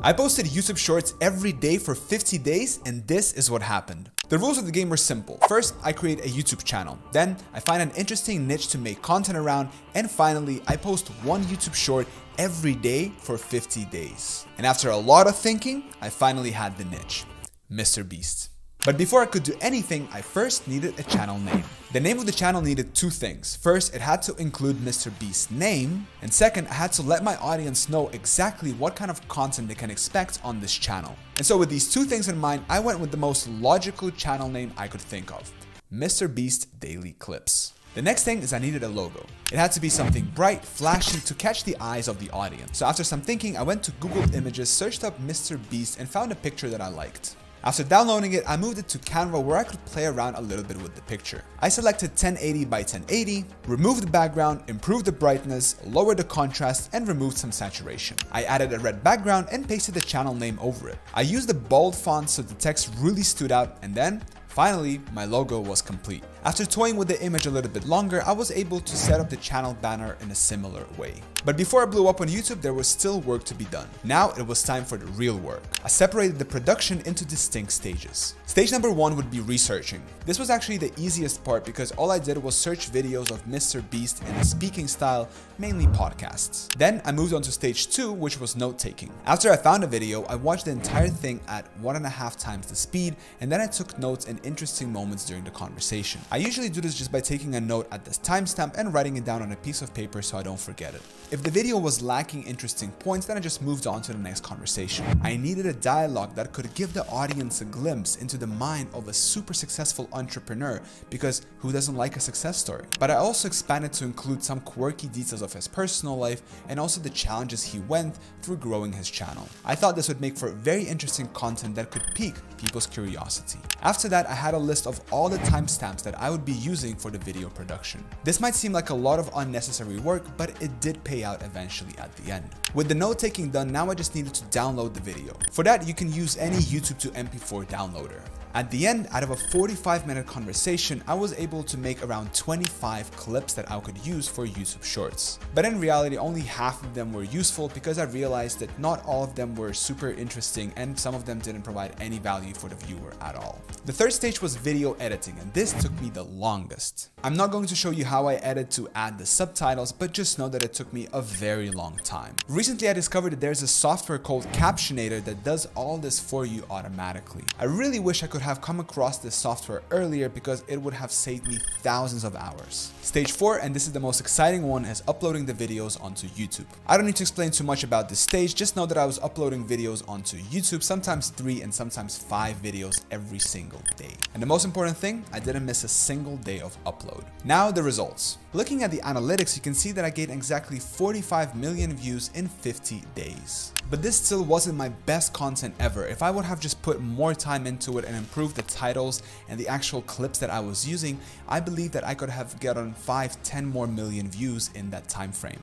I posted YouTube Shorts every day for 50 days, and this is what happened. The rules of the game were simple. First, I create a YouTube channel. Then, I find an interesting niche to make content around. And finally, I post one YouTube Short every day for 50 days. And after a lot of thinking, I finally had the niche. Mr. Beast. But before I could do anything, I first needed a channel name. The name of the channel needed two things. First, it had to include Mr. Beast's name. And second, I had to let my audience know exactly what kind of content they can expect on this channel. And so with these two things in mind, I went with the most logical channel name I could think of. Mr. Beast Daily Clips. The next thing is I needed a logo. It had to be something bright, flashy to catch the eyes of the audience. So after some thinking, I went to Google Images, searched up Mr. Beast and found a picture that I liked. After downloading it, I moved it to Canva where I could play around a little bit with the picture. I selected 1080 by 1080, removed the background, improved the brightness, lowered the contrast, and removed some saturation. I added a red background and pasted the channel name over it. I used the bold font so the text really stood out, and then finally, my logo was complete. After toying with the image a little bit longer, I was able to set up the channel banner in a similar way. But before I blew up on YouTube, there was still work to be done. Now it was time for the real work. I separated the production into distinct stages. Stage number one would be researching. This was actually the easiest part because all I did was search videos of Mr. Beast in a speaking style, mainly podcasts. Then I moved on to stage two, which was note-taking. After I found a video, I watched the entire thing at 1.5 times the speed, and then I took notes in interesting moments during the conversation. I usually do this just by taking a note at this timestamp and writing it down on a piece of paper so I don't forget it. If the video was lacking interesting points, then I just moved on to the next conversation. I needed a dialogue that could give the audience a glimpse into the mind of a super successful entrepreneur, because who doesn't like a success story? But I also expanded to include some quirky details of his personal life and also the challenges he went through growing his channel. I thought this would make for very interesting content that could pique people's curiosity. After that, I had a list of all the timestamps that I would be using for the video production. This might seem like a lot of unnecessary work, but it did pay out eventually at the end. With the note taking done, now I just needed to download the video. For that, you can use any YouTube to MP4 downloader. At the end, out of a 45-minute conversation, I was able to make around 25 clips that I could use for YouTube Shorts. But in reality, only half of them were useful because I realized that not all of them were super interesting and some of them didn't provide any value for the viewer at all. The third stage was video editing, and this took me the longest. I'm not going to show you how I edit to add the subtitles, but just know that it took me a very long time. Recently, I discovered that there's a software called Captionator that does all this for you automatically. I really wish I could have come across this software earlier because it would have saved me thousands of hours. Stage 4, and this is the most exciting one, is uploading the videos onto YouTube. I don't need to explain too much about this stage, just know that I was uploading videos onto YouTube, sometimes 3 and sometimes 5 videos every single day. And the most important thing, I didn't miss a single day of upload. Now the results. Looking at the analytics, you can see that I gained exactly 45 million views in 50 days. But this still wasn't my best content ever. If I would have just put more time into it and improved the titles and the actual clips that I was using, I believe that I could have gotten 5-10 more million views in that time frame.